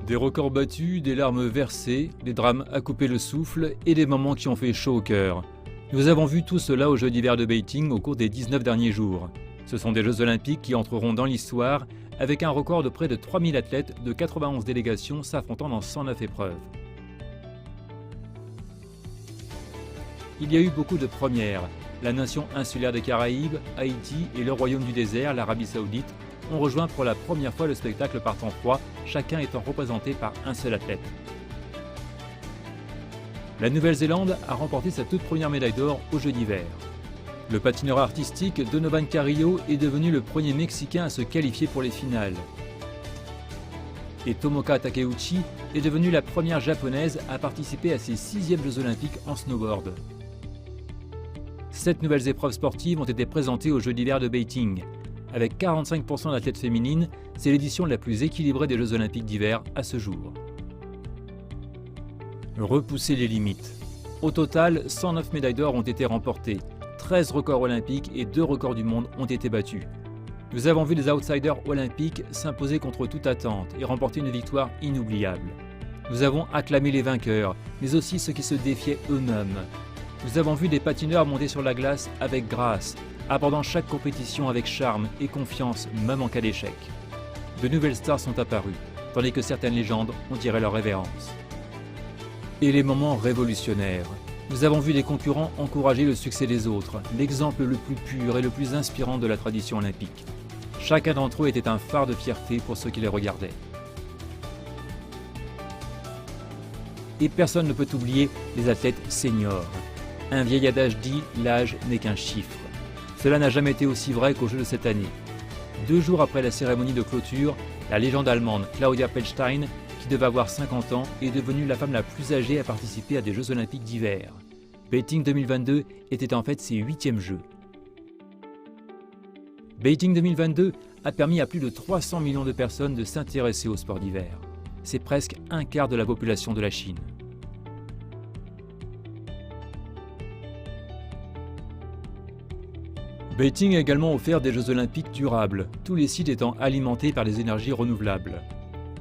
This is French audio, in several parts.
Des records battus, des larmes versées, des drames à couper le souffle et des moments qui ont fait chaud au cœur. Nous avons vu tout cela aux Jeux d'hiver de Beijing au cours des 19 derniers jours. Ce sont des Jeux olympiques qui entreront dans l'histoire avec un record de près de 3000 athlètes de 91 délégations s'affrontant dans 109 épreuves. Il y a eu beaucoup de premières. La nation insulaire des Caraïbes, Haïti et le royaume du désert, l'Arabie Saoudite, ont rejoint pour la première fois le spectacle par temps froid, chacun étant représenté par un seul athlète. La Nouvelle-Zélande a remporté sa toute première médaille d'or aux Jeux d'hiver. Le patineur artistique Donovan Carrillo est devenu le premier Mexicain à se qualifier pour les finales. Et Tomoka Takeuchi est devenue la première Japonaise à participer à ses 6e Jeux olympiques en snowboard. 7 nouvelles épreuves sportives ont été présentées aux Jeux d'hiver de Beijing. Avec 45% d'athlètes féminines, c'est l'édition la plus équilibrée des Jeux olympiques d'hiver à ce jour. Repousser les limites. Au total, 109 médailles d'or ont été remportées, 13 records olympiques et 2 records du monde ont été battus. Nous avons vu des outsiders olympiques s'imposer contre toute attente et remporter une victoire inoubliable. Nous avons acclamé les vainqueurs, mais aussi ceux qui se défiaient eux-mêmes. Nous avons vu des patineurs monter sur la glace avec grâce, abordant chaque compétition avec charme et confiance, même en cas d'échec. De nouvelles stars sont apparues, tandis que certaines légendes ont tiré leur révérence. Et les moments révolutionnaires. Nous avons vu les concurrents encourager le succès des autres, l'exemple le plus pur et le plus inspirant de la tradition olympique. Chacun d'entre eux était un phare de fierté pour ceux qui les regardaient. Et personne ne peut oublier les athlètes seniors. Un vieil adage dit « l'âge n'est qu'un chiffre ». Cela n'a jamais été aussi vrai qu'aux Jeux de cette année. 2 jours après la cérémonie de clôture, la légende allemande Claudia Pechstein, qui devait avoir 50 ans, est devenue la femme la plus âgée à participer à des Jeux olympiques d'hiver. Beijing 2022 était en fait ses 8e Jeux. Beijing 2022 a permis à plus de 300 millions de personnes de s'intéresser au sport d'hiver. C'est presque un quart de la population de la Chine. Beijing a également offert des Jeux olympiques durables, tous les sites étant alimentés par des énergies renouvelables.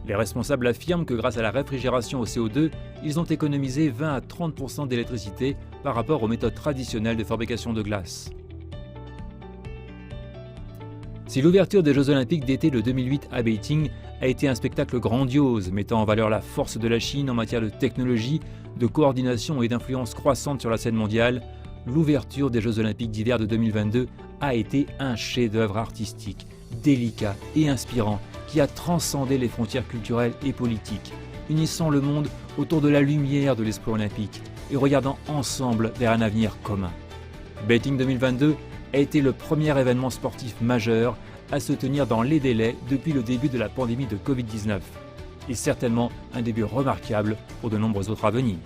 Les responsables affirment que grâce à la réfrigération au CO2, ils ont économisé 20 à 30% d'électricité par rapport aux méthodes traditionnelles de fabrication de glace. Si l'ouverture des Jeux olympiques d'été de 2008 à Beijing a été un spectacle grandiose, mettant en valeur la force de la Chine en matière de technologie, de coordination et d'influence croissante sur la scène mondiale, l'ouverture des Jeux olympiques d'hiver de 2022 a été un chef-d'œuvre artistique, délicat et inspirant qui a transcendé les frontières culturelles et politiques, unissant le monde autour de la lumière de l'esprit olympique et regardant ensemble vers un avenir commun. Beijing 2022 a été le premier événement sportif majeur à se tenir dans les délais depuis le début de la pandémie de Covid-19 et certainement un début remarquable pour de nombreux autres à venir.